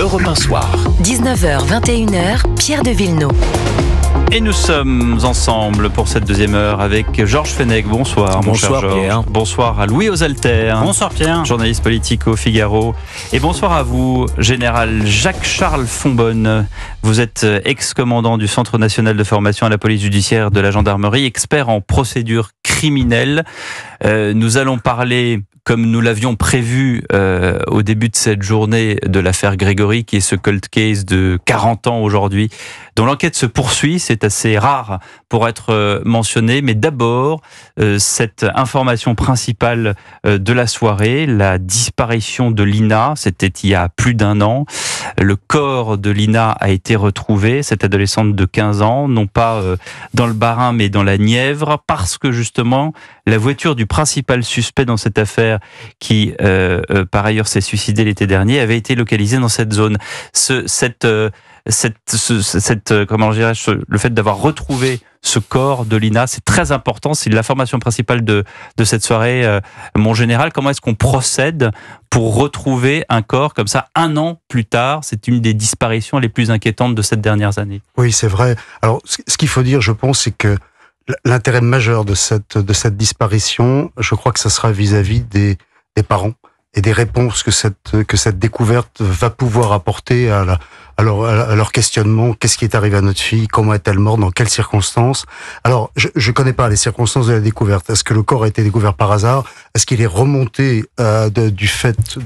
Europe 1 Soir. 19h, 21h, Pierre de Villeneuve. Et nous sommes ensemble pour cette deuxième heure avec Georges Fenech. Bonsoir, mon cher Georges. Pierre. Bonsoir à Louis Osalter. Bonsoir Pierre. Journaliste politique au Figaro. Et bonsoir à vous, général Jacques-Charles Fonbonne. Vous êtes ex-commandant du Centre national de formation à la police judiciaire de la gendarmerie, expert en procédure criminelle. Nous allons parler, comme nous l'avions prévu au début de cette journée, de l'affaire Grégory, qui est ce cold case de 40 ans aujourd'hui, dont l'enquête se poursuit. C'est assez rare pour être mentionné, mais d'abord, cette information principale de la soirée, la disparition de Lina, c'était il y a plus d'un an. Le corps de Lina a été retrouvé, cette adolescente de 15 ans, non pas dans le Bas-Rhin, mais dans la Nièvre, parce que justement, la voiture du principal suspect dans cette affaire, qui par ailleurs s'est suicidé l'été dernier, avait été localisée dans cette zone. Comment dirais-je, le fait d'avoir retrouvé ce corps de Lina, c'est très important. C'est l'information principale de cette soirée. Mon général, comment est-ce qu'on procède pour retrouver un corps comme ça un an plus tard? C'est une des disparitions les plus inquiétantes de ces dernières années. Oui, c'est vrai. Alors, ce qu'il faut dire, je pense, c'est que l'intérêt majeur de cette disparition, je crois que ça sera vis-à-vis des parents et des réponses que cette découverte va pouvoir apporter à leur questionnement. Qu'est-ce qui est arrivé à notre fille? Comment est-elle morte? Dans quelles circonstances? Alors, je connais pas les circonstances de la découverte. Est-ce que le corps a été découvert par hasard? Est-ce qu'il est remonté du fait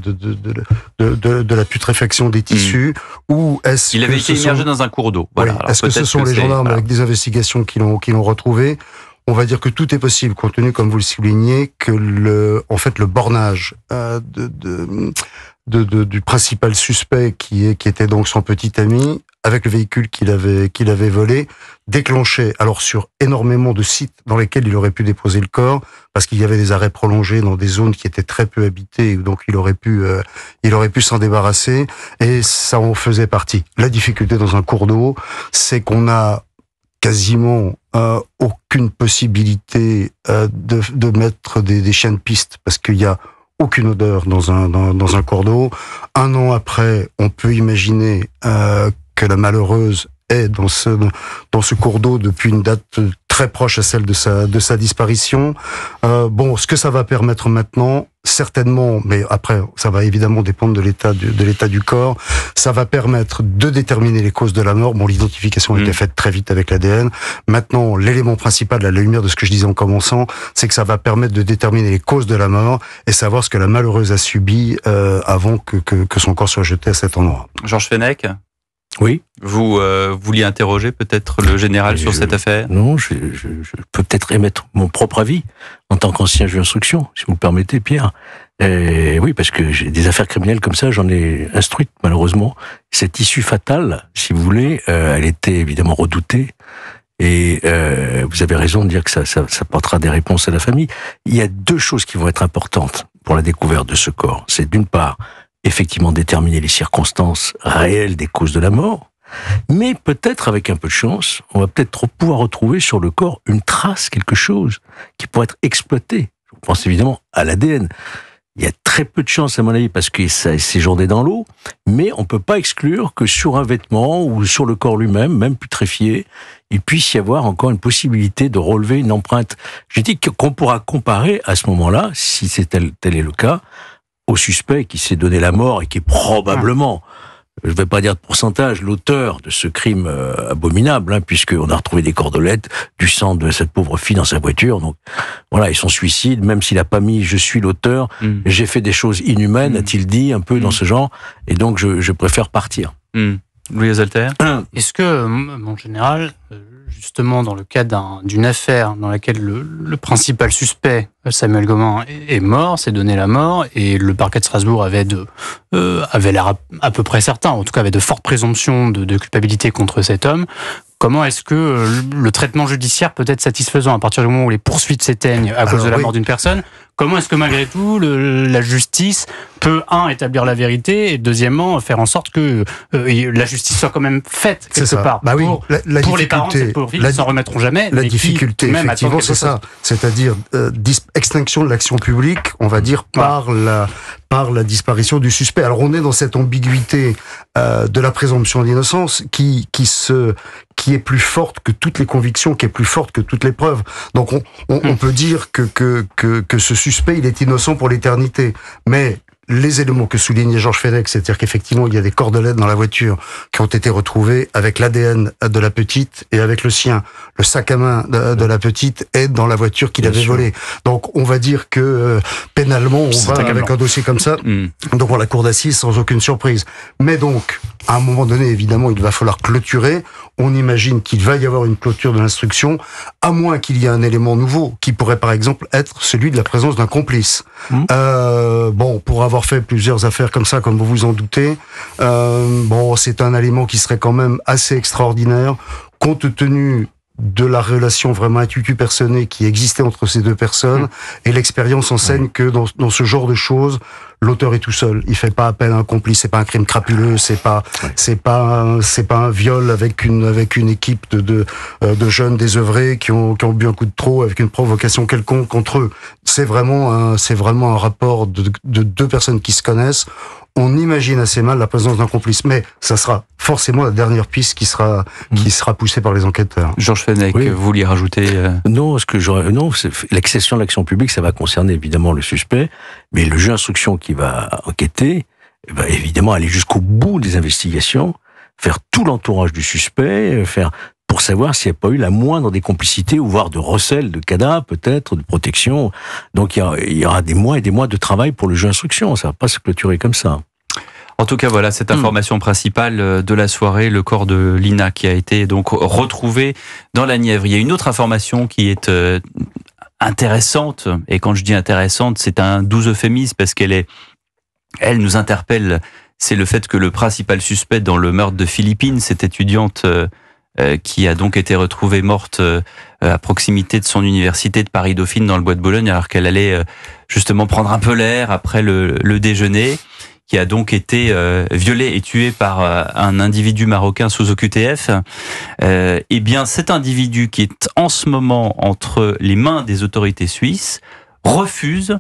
de la putréfaction des tissus? Ou est-ce il avait été immergé dans un cours d'eau? Voilà. Oui. Est-ce que ce sont les gendarmes avec des investigations qui l'ont retrouvé? On va dire que tout est possible, compte tenu, comme vous le soulignez, que le bornage du principal suspect qui était donc son petit ami, avec le véhicule qu'il avait volé, déclenchait alors sur énormément de sites dans lesquels il aurait pu déposer le corps, parce qu'il y avait des arrêts prolongés dans des zones qui étaient très peu habitées, donc il aurait pu s'en débarrasser, et ça en faisait partie. La difficulté dans un cours d'eau, c'est qu'on a quasiment aucune possibilité de mettre des chiens de piste, parce qu'il y a aucune odeur dans un cours d'eau. Un an après, on peut imaginer que la malheureuse est dans ce cours d'eau depuis une date très proche à celle de sa disparition. Ce que ça va permettre maintenant, certainement, mais après, ça va évidemment dépendre de l'état du corps. Ça va permettre de déterminer les causes de la mort. Bon, l'identification a été faite très vite avec l'ADN. Maintenant, l'élément principal, à la lumière de ce que je disais en commençant, c'est que ça va permettre de déterminer les causes de la mort et savoir ce que la malheureuse a subi avant que son corps soit jeté à cet endroit. Georges Fenech? Oui. Vous vouliez interroger peut-être le général sur cette affaire? Non, je peux peut-être émettre mon propre avis en tant qu'ancien juge d'instruction, si vous le permettez, Pierre. Oui, parce que j'ai des affaires criminelles comme ça, j'en ai instruites, malheureusement. Cette issue fatale, si vous voulez, elle était évidemment redoutée. Et vous avez raison de dire que ça portera des réponses à la famille. Il y a deux choses qui vont être importantes pour la découverte de ce corps. C'est d'une part, effectivement, déterminer les circonstances réelles des causes de la mort, mais peut-être, avec un peu de chance, on va peut-être pouvoir retrouver sur le corps une trace, quelque chose qui pourrait être exploité. Je pense évidemment à l'ADN. Il y a très peu de chances, à mon avis, parce que ça a séjourné dans l'eau, mais on ne peut pas exclure que sur un vêtement ou sur le corps lui-même, même putréfié, il puisse y avoir encore une possibilité de relever une empreinte. Je dis qu'on pourra comparer à ce moment-là, si tel est le cas, au suspect qui s'est donné la mort et qui est probablement, je ne vais pas dire de pourcentage, l'auteur de ce crime abominable, puisqu'on a retrouvé des cordelettes, du sang de cette pauvre fille dans sa voiture. Donc voilà, et son suicide, même s'il n'a pas mis « je suis l'auteur », j'ai fait des choses inhumaines, a-t-il dit, un peu dans ce genre, et donc je préfère partir. Louis Osalter? Est-ce que, mon général, justement dans le cadre d'une affaire dans laquelle le principal suspect, Samuel Gomin, est mort, s'est donné la mort, et le parquet de Strasbourg avait l'air à peu près certain, en tout cas avait de fortes présomptions de culpabilité contre cet homme, comment est-ce que le traitement judiciaire peut être satisfaisant à partir du moment où les poursuites s'éteignent à cause de la mort d'une personne? comment est-ce que malgré tout la justice peut, établir la vérité, et deuxièmement, faire en sorte que la justice soit quand même faite quelque part. Bah oui, pour les parents de cette pauvre fille, ils s'en remettront jamais. La difficulté, effectivement, c'est ça. C'est-à-dire extinction de l'action publique, on va dire, par la disparition du suspect. Alors on est dans cette ambiguïté de la présomption d'innocence qui est plus forte que toutes les convictions, qui est plus forte que toutes les preuves. Donc on peut dire que ce suspect, il est innocent pour l'éternité. Mais les éléments que soulignait Georges Fenech, c'est-à-dire qu'effectivement, il y a des cordelettes dans la voiture qui ont été retrouvées avec l'ADN de la petite et avec le sien. Le sac à main de la petite est dans la voiture qu'il avait volée. Donc, on va dire que pénalement, on va avec un dossier comme ça devant la cour d'assises sans aucune surprise. Mais donc, à un moment donné, évidemment, il va falloir clôturer. On imagine qu'il va y avoir une clôture de l'instruction, à moins qu'il y ait un élément nouveau, qui pourrait par exemple être celui de la présence d'un complice. Pour avoir fait plusieurs affaires comme ça, comme vous vous en doutez, c'est un élément qui serait quand même assez extraordinaire, compte tenu de la relation vraiment intuitu-personnée qui existait entre ces deux personnes, et l'expérience enseigne que dans ce genre de choses, l'auteur est tout seul. Il fait pas appel à un complice. C'est pas un crime crapuleux. C'est pas un viol avec une équipe de jeunes désœuvrés qui ont bu un coup de trop avec une provocation quelconque contre eux. C'est vraiment un rapport de deux personnes qui se connaissent. On imagine assez mal la présence d'un complice, mais ça sera forcément la dernière piste qui sera poussée par les enquêteurs. Georges Fenech, vous vouliez rajouter Non, l'excession de l'action publique, ça va concerner évidemment le suspect, mais le juge d'instruction qui va enquêter va évidemment aller jusqu'au bout des investigations, faire tout l'entourage du suspect, pour savoir s'il n'y a pas eu la moindre des complicités, ou voire de recel de cadavres, peut-être, de protection. Donc il y aura des mois et des mois de travail pour le juge d'instruction. Ça ne va pas se clôturer comme ça. En tout cas, voilà cette information principale de la soirée, le corps de Lina qui a été donc retrouvé dans la Nièvre. Il y a une autre information qui est intéressante, et quand je dis intéressante, c'est un doux euphémisme, parce elle nous interpelle. C'est le fait que le principal suspect dans le meurtre de Philippine, cette étudiante qui a donc été retrouvée morte à proximité de son université de Paris-Dauphine dans le bois de Boulogne, alors qu'elle allait justement prendre un peu l'air après le déjeuner, qui a donc été violée et tuée par un individu marocain sous OQTF. Eh bien, cet individu qui est en ce moment entre les mains des autorités suisses refuse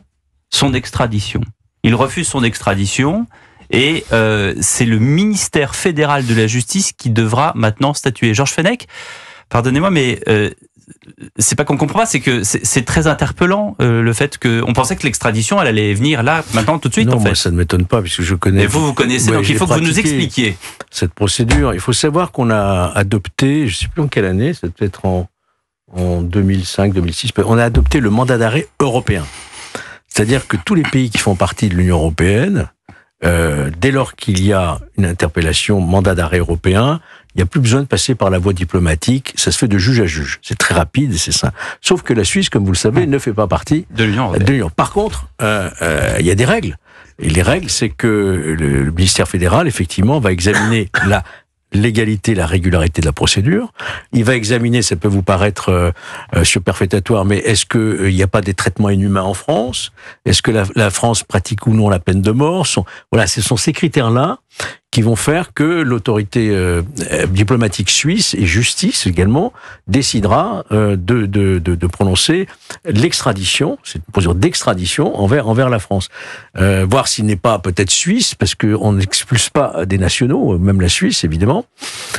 son extradition. Il refuse son extradition. Et c'est le ministère fédéral de la justice qui devra maintenant statuer. Georges Fenech, pardonnez-moi, mais c'est pas qu'on comprend pas, c'est que c'est très interpellant le fait que on pensait que l'extradition elle allait venir là maintenant tout de suite. Non, en fait. Moi ça ne m'étonne pas puisque je connais. Et vous connaissez, donc il faut que vous nous expliquiez cette procédure. Il faut savoir qu'on a adopté, je sais plus en quelle année, c'est peut-être en 2005, 2006, on a adopté le mandat d'arrêt européen. C'est-à-dire que tous les pays qui font partie de l'Union européenne, dès lors qu'il y a une interpellation, mandat d'arrêt européen, il n'y a plus besoin de passer par la voie diplomatique, ça se fait de juge à juge. C'est très rapide et c'est simple. Sauf que la Suisse, comme vous le savez, ne fait pas partie de l'Union. Par contre, il y a des règles. Et les règles, c'est que le ministère fédéral, effectivement, va examiner la légalité, la régularité de la procédure. Il va examiner, ça peut vous paraître superfétatoire, mais est-ce qu'il n'y a pas des traitements inhumains en France? Est-ce que la France pratique ou non la peine de mort? Voilà, ce sont ces critères-là qui vont faire que l'autorité diplomatique suisse et justice également décidera de prononcer l'extradition, c'est une procédure d'extradition envers la France. Voir s'il n'est pas peut-être suisse, parce qu'on n'expulse pas des nationaux, même la Suisse évidemment.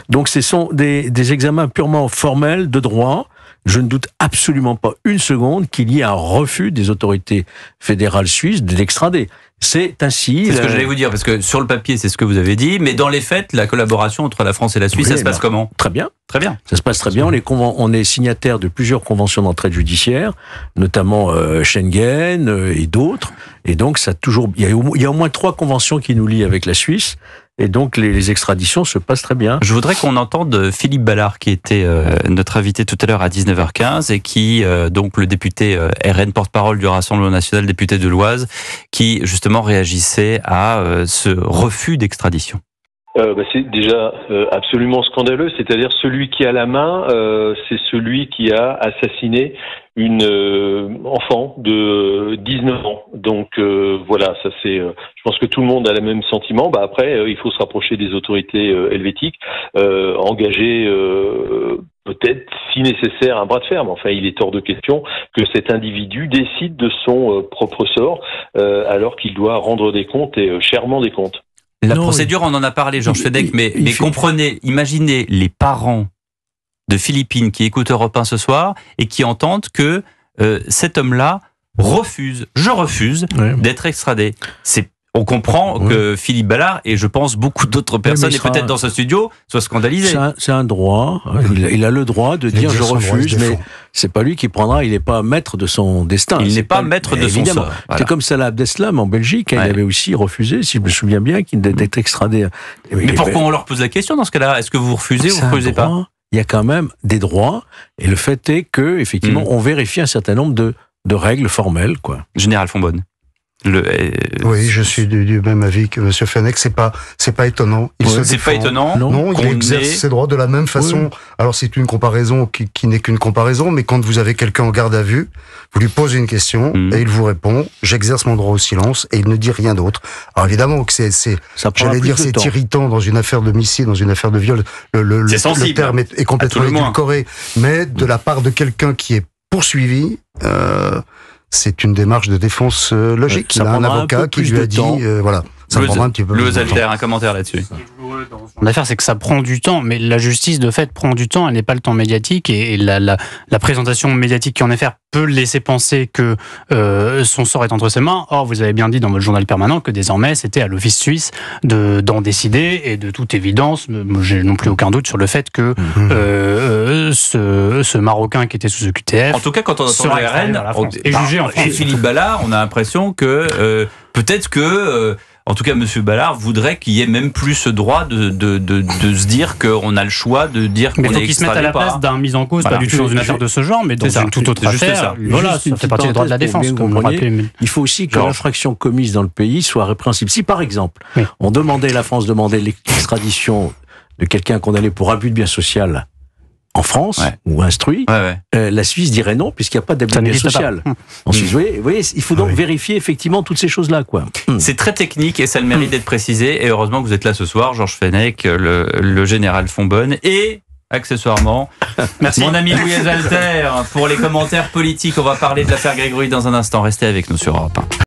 Donc ce sont des examens purement formels de droit. Je ne doute absolument pas une seconde qu'il y ait un refus des autorités fédérales suisses de l'extrader. C'est ainsi. C'est ce que j'allais vous dire, parce que sur le papier, c'est ce que vous avez dit, mais dans les faits, la collaboration entre la France et la Suisse, ça se passe comment? Très bien. Très bien. Ça se passe très bien. On est signataire de plusieurs conventions d'entraide judiciaire, notamment Schengen et d'autres. Et donc, il y a au moins 3 conventions qui nous lient avec la Suisse. Et donc, les extraditions se passent très bien. Je voudrais qu'on entende Philippe Ballard, qui était notre invité tout à l'heure à 19h15, et qui, donc, le député RN, porte-parole du Rassemblement national, député de l'Oise, qui, justement, réagissait à ce refus d'extradition. C'est déjà absolument scandaleux. C'est-à-dire celui qui a la main, c'est celui qui a assassiné une enfant de 19 ans. Donc voilà, ça c'est. Je pense que tout le monde a le même sentiment. Après, il faut se rapprocher des autorités helvétiques, engager peut-être, si nécessaire, un bras de fer. Mais enfin, il est hors de question que cet individu décide de son propre sort, alors qu'il doit rendre des comptes et chèrement des comptes. La procédure, on en a parlé, Georges Fenech, mais comprenez, imaginez les parents de Philippine qui écoutent Europe 1 ce soir et qui entendent que cet homme-là refuse d'être extradé. On comprend que Philippe Ballard, et je pense beaucoup d'autres personnes, et peut-être dans ce studio, soient scandalisés. C'est un droit. Il a le droit de dire je refuse, mais c'est pas lui qui prendra. Il n'est pas maître de son destin. Il n'est pas maître de son sort. Voilà. C'est comme Salah Abdeslam en Belgique. Il avait aussi refusé, si je me souviens bien, d'être extradé. Mais pourquoi on leur pose la question dans ce cas-là? Est-ce que vous refusez ou vous ne refusez pas? Il y a quand même des droits, et le fait est que, effectivement, on vérifie un certain nombre de règles formelles, quoi. Général Fonbonne. Oui, je suis du même avis que M. Fenech. C'est pas étonnant. C'est pas étonnant. Non, il exerce ses droits de la même façon. Oui. Alors c'est une comparaison qui n'est qu'une comparaison, mais quand vous avez quelqu'un en garde à vue, vous lui posez une question et il vous répond. J'exerce mon droit au silence et il ne dit rien d'autre. Alors évidemment que c'est irritant dans une affaire d'homicide, dans une affaire de viol. Le terme est complètement édulcoré, mais de la part de quelqu'un qui est poursuivi. C'est une démarche de défense logique. Il a un avocat qui lui a dit, voilà, ça prendra un petit peu plus de temps. Un commentaire là-dessus. L'affaire, c'est que ça prend du temps, mais la justice, de fait, prend du temps. Elle n'est pas le temps médiatique, et la présentation médiatique qui en est faite peut laisser penser que son sort est entre ses mains. Or, vous avez bien dit dans votre journal permanent que désormais, c'était à l'Office suisse d'en décider, et de toute évidence, j'ai non plus aucun doute sur le fait que ce Marocain qui était sous EQTF, en tout cas, quand on entend le RN est jugé en France. Et Philippe Ballard, on a l'impression que peut-être que en tout cas, M. Ballard voudrait qu'il y ait même plus ce droit de se dire qu'on a le choix de dire qu'on est extradé. Mais il faut qu'il se mette à la place d'un mis en cause, pas du tout dans une affaire de ce genre, mais dans une toute autre affaire. Voilà, ça fait partie des droits de la défense, comme vous le rappelez. Il faut aussi que l'infraction commise dans le pays soit répréhensible. Si, par exemple, la France demandait l'extradition de quelqu'un condamné pour abus de bien social en France, ou instruit, la Suisse dirait non, puisqu'il n'y a pas d'abus de bien social. En Suisse, vous voyez, il faut donc vérifier effectivement toutes ces choses-là, quoi. C'est très technique et ça a le mérite d'être précisé. Et heureusement que vous êtes là ce soir, Georges Fenech, le général Fonbonne, et accessoirement, mon ami Louis Alter pour les commentaires politiques. On va parler de l'affaire Grégory dans un instant. Restez avec nous sur Europe 1.